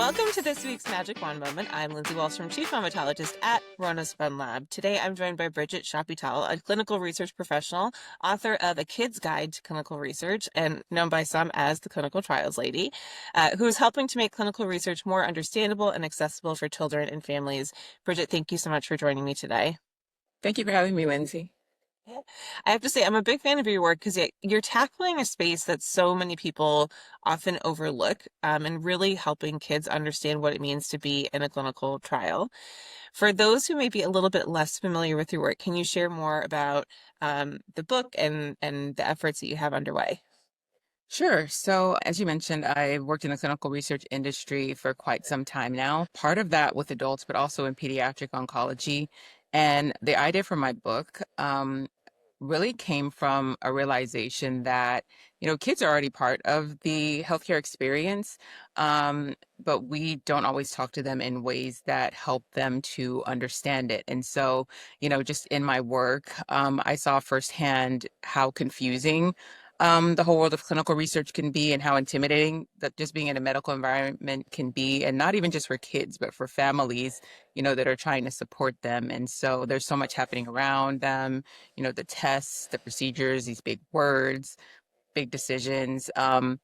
Welcome to this week's Magic Wand Moment. I'm Lindsey Wahlstrom, Chief Traumatologist at Rona's Fun Lab. Today I'm joined by Bridget Chapital, a clinical research professional, author of A Kid's Guide to Clinical Research, and known by some as the Clinical Trials Lady, who is helping to make clinical research more understandable and accessible for children and families. Bridget, thank you so much for joining me today. Thank you for having me, Lindsey. I have to say, I'm a big fan of your work because you're tackling a space that so many people often overlook, and really helping kids understand what it means to be in a clinical trial. For those who may be a little bit less familiar with your work, can you share more about the book and the efforts that you have underway? Sure. So, as you mentioned, I've worked in the clinical research industry for quite some time now, part of that with adults, but also in pediatric oncology. And the idea for my book really came from a realization that, kids are already part of the healthcare experience, but we don't always talk to them in ways that help them to understand it. And so, just in my work, I saw firsthand how confusing the whole world of clinical research can be and how intimidating that just being in a medical environment can be, and not even just for kids, but for families, that are trying to support them. And so there's so much happening around them, the tests, the procedures, these big words, big decisions. And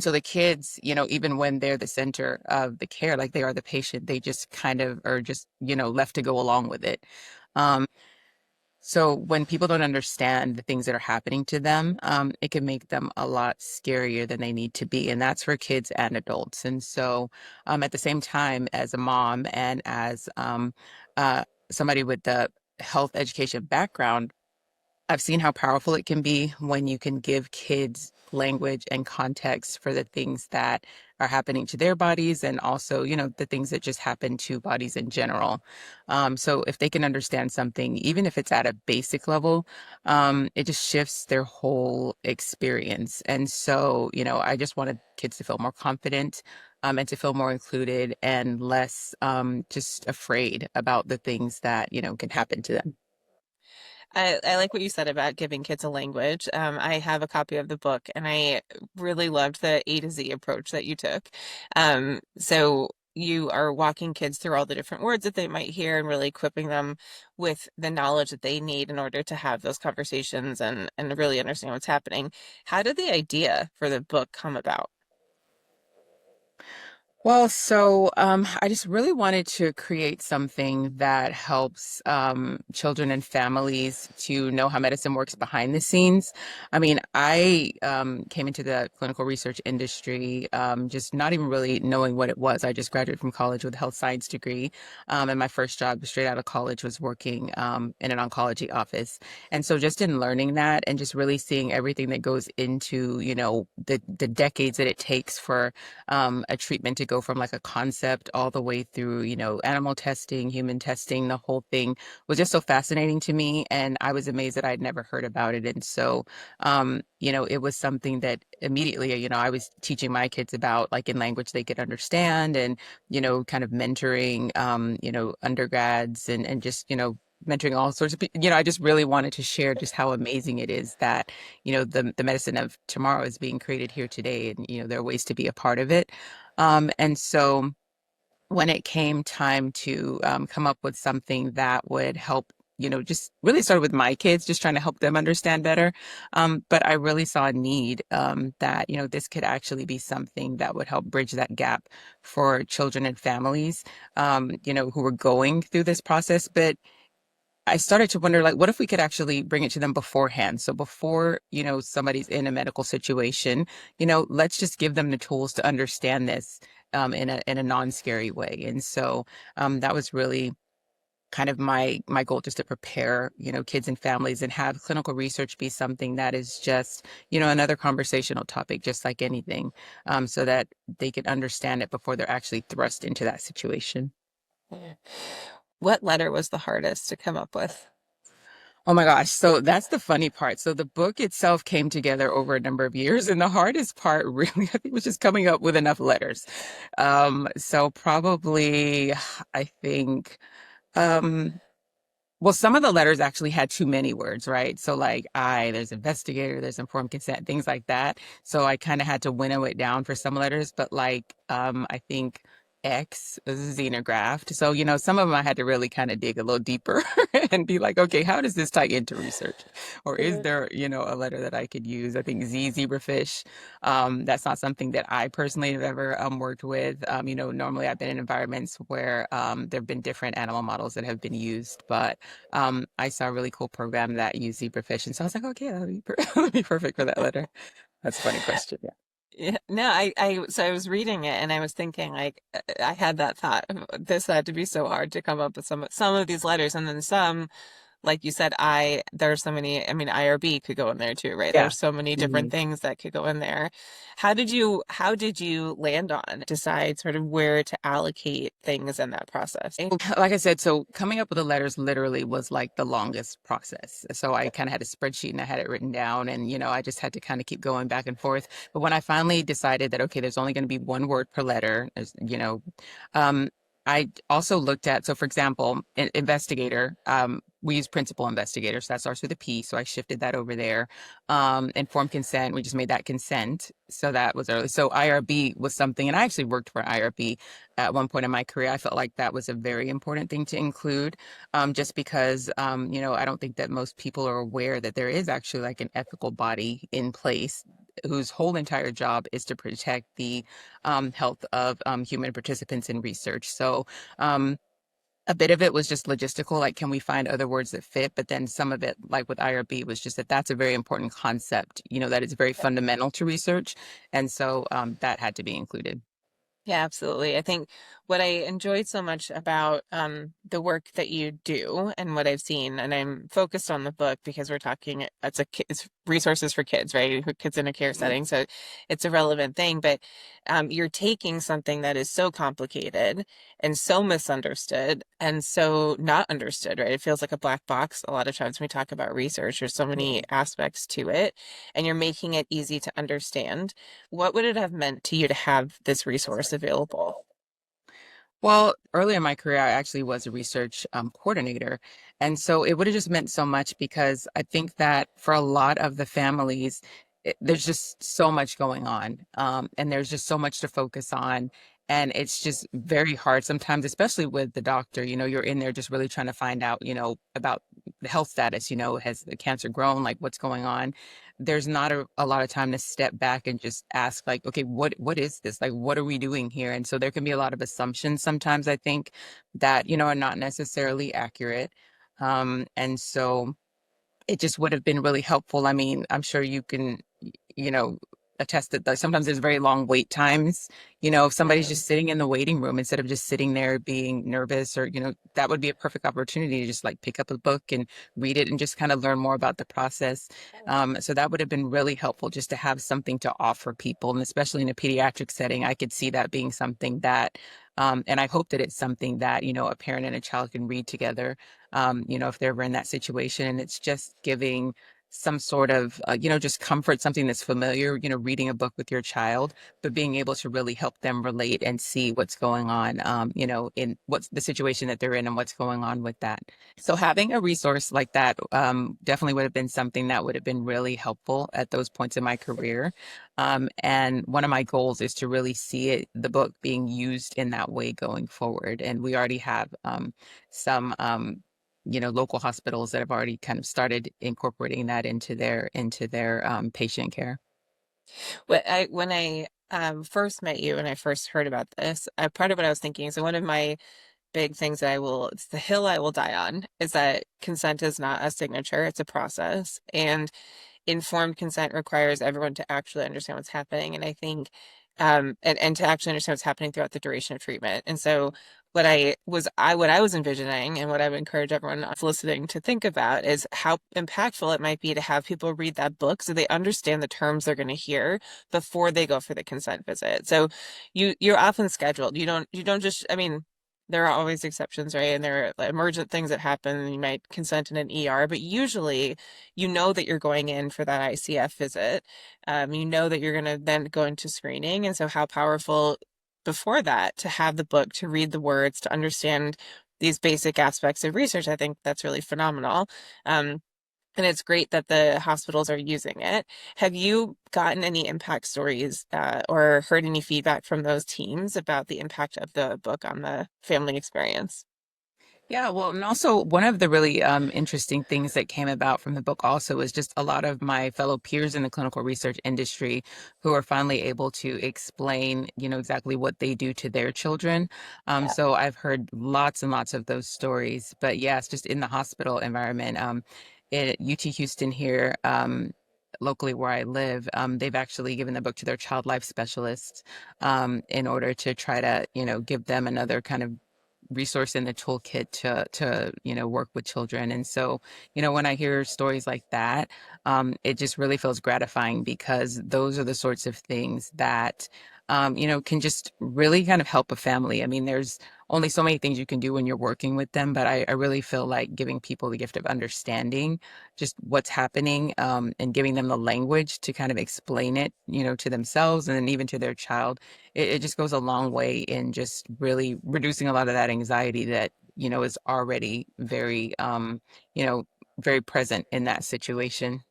so the kids, even when they're the center of the care, like they are the patient, they just kind of are just, left to go along with it. Um, so when people don't understand the things that are happening to them, it can make them a lot scarier than they need to be. And that's for kids and adults. And so at the same time, as a mom and as uh, somebody with the health education background, I've seen how powerful it can be when you can give kids language and context for the things that are happening to their bodies, and also, the things that just happen to bodies in general. So if they can understand something, even if it's at a basic level, it just shifts their whole experience. And so, I just wanted kids to feel more confident, and to feel more included and less just afraid about the things that, can happen to them. I like what you said about giving kids a language. I have a copy of the book, and I really loved the A to Z approach that you took. So you are walking kids through all the different words that they might hear and really equipping them with the knowledge that they need in order to have those conversations and really understand what's happening. How did the idea for the book come about? Well, so I just really wanted to create something that helps children and families to know how medicine works behind the scenes. I mean, I came into the clinical research industry just not even really knowing what it was. I just graduated from college with a health science degree, and my first job straight out of college was working in an oncology office. And so, just in learning that and just really seeing everything that goes into, the decades that it takes for a treatment to go from like a concept all the way through, animal testing, human testing, the whole thing was just so fascinating to me. And I was amazed that I'd never heard about it. And so, it was something that immediately, I was teaching my kids about, like in language they could understand, and, kind of mentoring, undergrads, and just, mentoring all sorts of people. I just really wanted to share just how amazing it is that, the medicine of tomorrow is being created here today, and, there are ways to be a part of it. And so when it came time to come up with something that would help, just really started with my kids, just trying to help them understand better. But I really saw a need that, this could actually be something that would help bridge that gap for children and families, who were going through this process. But I started to wonder, like, what if we could actually bring it to them beforehand? So before, somebody's in a medical situation, let's just give them the tools to understand this in a non-scary way. And so that was really kind of my goal, just to prepare, kids and families, and have clinical research be something that is just, another conversational topic, just like anything, so that they can understand it before they're actually thrust into that situation. What letter was the hardest to come up with? Oh my gosh. So that's the funny part. So the book itself came together over a number of years, and the hardest part really, I think, was just coming up with enough letters. So probably, I think, um, well, some of the letters actually had too many words, right? So like there's investigator, there's informed consent, things like that. So I kind of had to winnow it down for some letters, but like, I think X xenographed. So, some of them I had to really kind of dig a little deeper and be like, okay, how does this tie into research? Or is there, a letter that I could use? I think Z, zebrafish, that's not something that I personally have ever worked with. Normally I've been in environments where there have been different animal models that have been used, but I saw a really cool program that used zebrafish. And so I was like, okay, that'll be, that'll be perfect for that letter. That's a funny question. Yeah, no, so I was reading it and I was thinking like I had that thought. This had to be so hard to come up with some of these letters, and then some, like you said, there's so many. I mean, IRB could go in there too, right? Yeah. There's so many different things that could go in there. How did you land on decide sort of where to allocate things in that process? Like I said, so coming up with the letters literally was like the longest process. So I kind of had a spreadsheet and I had it written down, and I just had to kind of keep going back and forth. But when I finally decided that okay, there's only going to be one word per letter, um, I also looked at, so for example, investigator, we use principal investigator, so that starts with a P. So I shifted that over there. Informed consent, we just made that consent. So that was early. So IRB was something, and I actually worked for IRB at one point in my career. I felt like that was a very important thing to include, just because, I don't think that most people are aware that there is actually like an ethical body in place whose whole entire job is to protect the health of human participants in research. So, a bit of it was just logistical, like can we find other words that fit? But then some of it, like with IRB, was just that that's a very important concept, that is very fundamental to research. And so that had to be included. Yeah, absolutely. I think what I enjoyed so much about the work that you do and what I've seen, and I'm focused on the book because we're talking, it's resources for kids, right? For kids in a care setting, so it's a relevant thing. But you're taking something that is so complicated and so misunderstood and so not understood, right? It feels like a black box a lot of times when we talk about research. There's so many aspects to it, and you're making it easy to understand. What would it have meant to you to have this resource available? Well, early in my career, I actually was a research coordinator. And so it would have just meant so much because I think that for a lot of the families, there's just so much going on. And there's just so much to focus on. And it's just very hard sometimes, especially with the doctor. You're in there just really trying to find out, about the health status, has the cancer grown, like what's going on. There's not a lot of time to step back and just ask like, okay, what is this? Like, what are we doing here? And so there can be a lot of assumptions sometimes, I think, that, are not necessarily accurate. And so it just would have been really helpful. I mean, I'm sure you can, you know, attest that sometimes there's very long wait times. If somebody's just sitting in the waiting room instead of just sitting there being nervous, or, that would be a perfect opportunity to just like pick up a book and read it and just kind of learn more about the process. So that would have been really helpful just to have something to offer people. And especially in a pediatric setting, I could see that being something that, and I hope that it's something that, a parent and a child can read together, if they're ever in that situation. And it's just giving some sort of, just comfort, something that's familiar, reading a book with your child, but being able to really help them relate and see what's going on, in what's the situation that they're in and what's going on with that. So having a resource like that definitely would have been something that would have been really helpful at those points in my career. And one of my goals is to really see the book being used in that way going forward. And we already have some local hospitals that have already kind of started incorporating that into their patient care. When I first met you and I first heard about this, part of what I was thinking is that one of my big things that it's the hill I will die on is that consent is not a signature, it's a process. And informed consent requires everyone to actually understand what's happening. And I think, and to actually understand what's happening throughout the duration of treatment. And so what I was envisioning and what I would encourage everyone listening to think about is how impactful it might be to have people read that book so they understand the terms they're going to hear before they go for the consent visit. So you're often scheduled. You don't just, I mean, there are always exceptions, right? And there are emergent things that happen. You might consent in an ER, but usually you know that you're going in for that ICF visit. You know that you're going to then go into screening. And so, how powerful before that to have the book, to read the words, to understand these basic aspects of research, I think that's really phenomenal. Um, And it's great that the hospitals are using it. Have you gotten any impact stories or heard any feedback from those teams about the impact of the book on the family experience? Yeah, well, and also one of the really interesting things that came about from the book also was just a lot of my fellow peers in the clinical research industry who are finally able to explain, exactly what they do to their children. Yeah. So I've heard lots and lots of those stories. But yes, just in the hospital environment, at UT Houston here, locally where I live, they've actually given the book to their child life specialists in order to try to, give them another kind of resource in the toolkit to work with children. And so when I hear stories like that, it just really feels gratifying because those are the sorts of things that can just really kind of help a family. I mean, there's only so many things you can do when you're working with them, but I really feel like giving people the gift of understanding just what's happening, and giving them the language to kind of explain it, to themselves and then even to their child, it just goes a long way in just really reducing a lot of that anxiety that, is already very, you know, very present in that situation.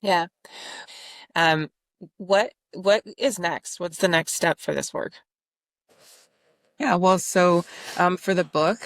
Yeah. Um, what is next? What's the next step for this work? Yeah, well, so for the book,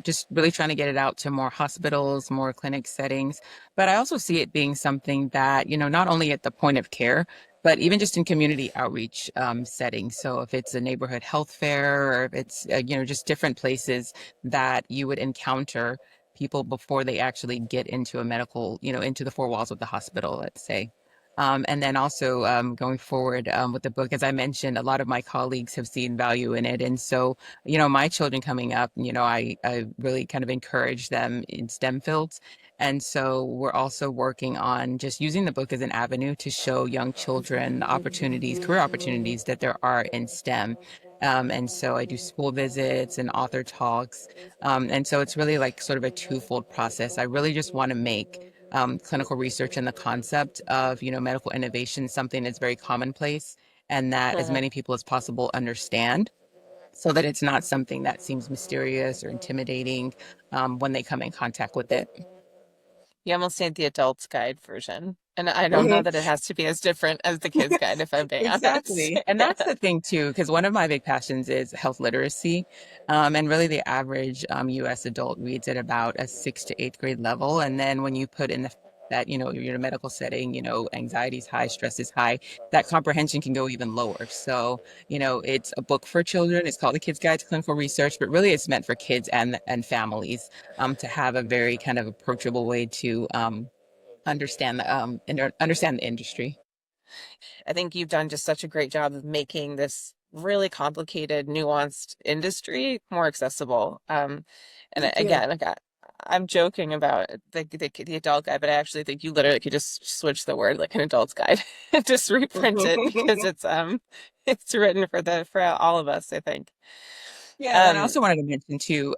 just really trying to get it out to more hospitals, more clinic settings. But I also see it being something that, not only at the point of care, but even just in community outreach settings. So if it's a neighborhood health fair or if it's, just different places that you would encounter people before they actually get into a medical, into the four walls of the hospital, let's say. And then also going forward with the book, as I mentioned, a lot of my colleagues have seen value in it. And so, my children coming up, I really kind of encourage them in STEM fields. And so we're also working on just using the book as an avenue to show young children the opportunities, career opportunities that there are in STEM. And so I do school visits and author talks. And so it's really like sort of a twofold process. I really just want to make clinical research and the concept of, medical innovation, something that's very commonplace and that as Mhm. many people as possible understand so that it's not something that seems mysterious or intimidating when they come in contact with it. You almost need the adult's guide version. And I don't know that it has to be as different as the kids' guide, if I'm being honest. Exactly. And that's the thing too, because one of my big passions is health literacy. And really the average US adult reads at about a sixth to eighth grade level. And then when you put in that, you're in a medical setting, anxiety is high, stress is high, that comprehension can go even lower. So, it's a book for children. It's called The Kid's Guide to Clinical Research, but really it's meant for kids and families to have a very kind of approachable way to understand the industry. I think you've done just such a great job of making this really complicated, nuanced industry more accessible. And Thank you. again, I'm joking about the adult guide, but I actually think you literally could just switch the word like an adult's guide and just reprint it because it's written for the for all of us, I think. Yeah, and then I Um, also wanted to mention too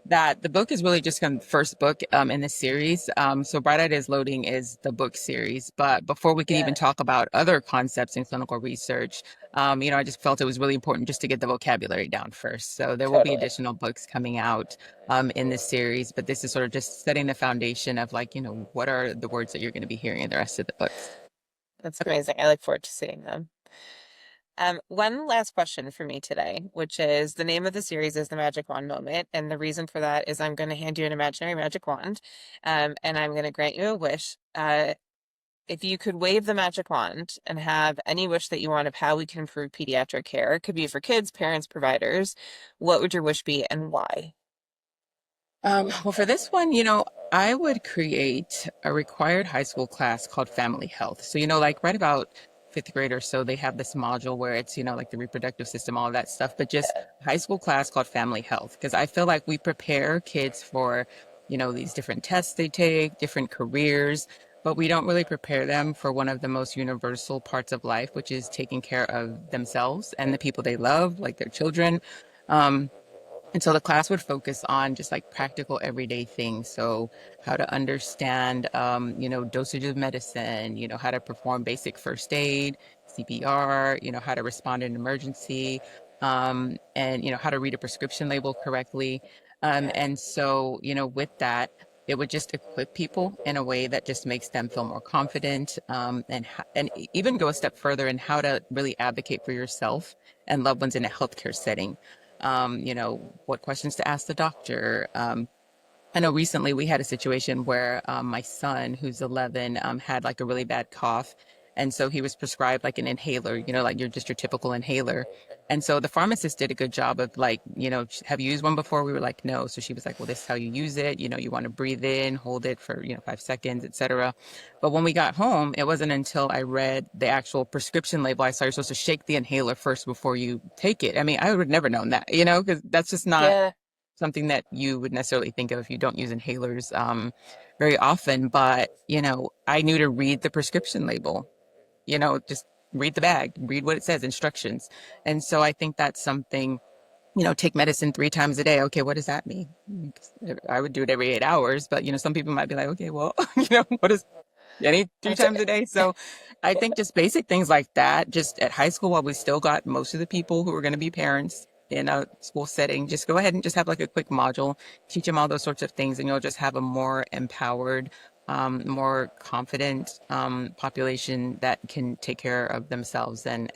that the book is really just kind of the first book in the series. So Bright Ideas Loading is the book series, but before we could even yeah, talk about other concepts in clinical research, I just felt it was really important just to get the vocabulary down first. So there will be totally. additional books coming out in this series, but this is sort of just setting the foundation of like, what are the words that you're going to be hearing in the rest of the books. That's amazing. I look forward to seeing them. One last question for me today, which is the name of the series is The Magic Wand Moment. And the reason for that is I'm going to hand you an imaginary magic wand, and I'm going to grant you a wish. If you could wave the magic wand and have any wish that you want of how we can improve pediatric care, it could be for kids, parents, providers, what would your wish be and why? Well, for this one, I would create a required high school class called Family Health. So, like right about fifth grade or so, they have this module where it's, like the reproductive system, all of that stuff, but just a high school class called Family Health. Because I feel like we prepare kids for, these different tests they take, different careers, but we don't really prepare them for one of the most universal parts of life, which is taking care of themselves and the people they love, like their children. Um, and so the class would focus on just like practical everyday things. So how to understand, dosage of medicine, how to perform basic first aid, CPR, how to respond in an emergency, and, how to read a prescription label correctly. Yeah. And so, with that, it would just equip people in a way that just makes them feel more confident, and even go a step further in how to really advocate for yourself and loved ones in a healthcare setting. What questions to ask the doctor. I know recently we had a situation where my son, who's 11, had like a really bad cough. And so he was prescribed like an inhaler, like your typical inhaler. And so the pharmacist did a good job of like, have you used one before? We were like, no. So she was like, well, this is how you use it. You want to breathe in, hold it for, 5 seconds, etc. But when we got home, it wasn't until I read the actual prescription label I saw you're supposed to shake the inhaler first before you take it. I mean, I would never known that, because that's just not Yeah. something that you would necessarily think of if you don't use inhalers very often. But, I knew to read the prescription label, just read the bag, read what it says, instructions. And so I think that's something, take medicine 3 times a day. Okay, what does that mean? I would do it every 8 hours, but, some people might be like, okay, well, what is any three That's times a day. So I think just basic things like that, just at high school, while we still got most of the people who are going to be parents in a school setting, just go ahead and just have like a quick module, teach them all those sorts of things, and you'll just have a more empowered, more confident population that can take care of themselves and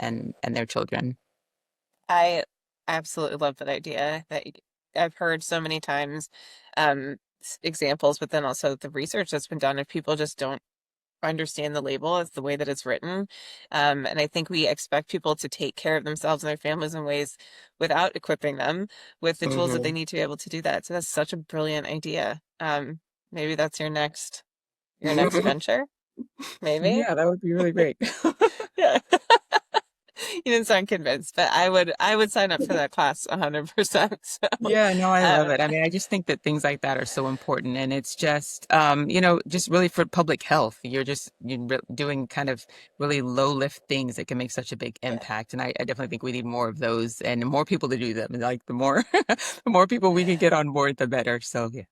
their children. I absolutely love that idea that I've heard so many times, examples, but then also the research that's been done if people just don't understand the label as the way that it's written. And I think we expect people to take care of themselves and their families in ways without equipping them with the tools that they Hmm. need to be able to do that. So that's such a brilliant idea. Maybe that's your next venture, maybe. Yeah, that would be really great. Yeah. You didn't sound convinced, but I would sign up for that class 100%. So, Yeah, no, I love um, it. I mean, I just think that things like that are so important, and it's just, just really for public health. You're doing kind of really low lift things that can make such a big yeah. impact, and I definitely think we need more of those and more people to do them. Like the more, the more people we can get on board, the better. So yeah,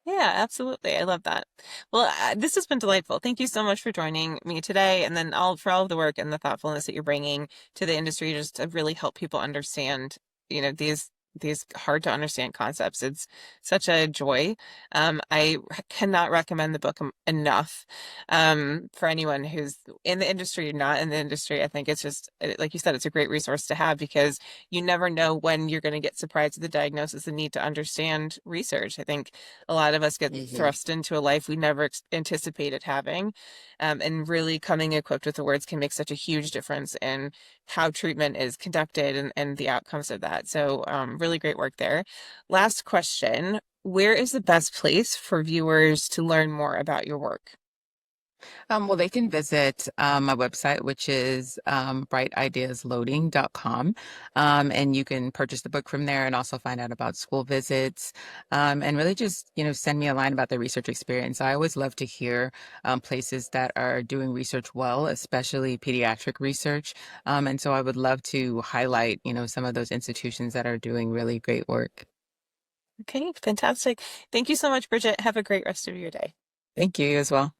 Yeah, absolutely. I love that. Well, this has been delightful. Thank you so much for joining me today, and then all for all of the work and the thoughtfulness that you're bringing to the industry, just to really help people understand, these hard to understand concepts. It's such a joy. I cannot recommend the book enough, for anyone who's in the industry or not in the industry. I think it's just, like you said, it's a great resource to have because you never know when you're going to get surprised at the diagnosis and need to understand research. I think a lot of us get hmm thrust into a life we never anticipated having. And really coming equipped with the words can make such a huge difference in how treatment is conducted and the outcomes of that. So, really great work there. Last question. Where is the best place for viewers to learn more about your work? well, they can visit my website, which is brightideasloading.com. And you can purchase the book from there and also find out about school visits, and really just, send me a line about their research experience. I always love to hear places that are doing research well, especially pediatric research. And so I would love to highlight, some of those institutions that are doing really great work. Okay, fantastic. Thank you so much, Bridget. Have a great rest of your day. Thank you as well.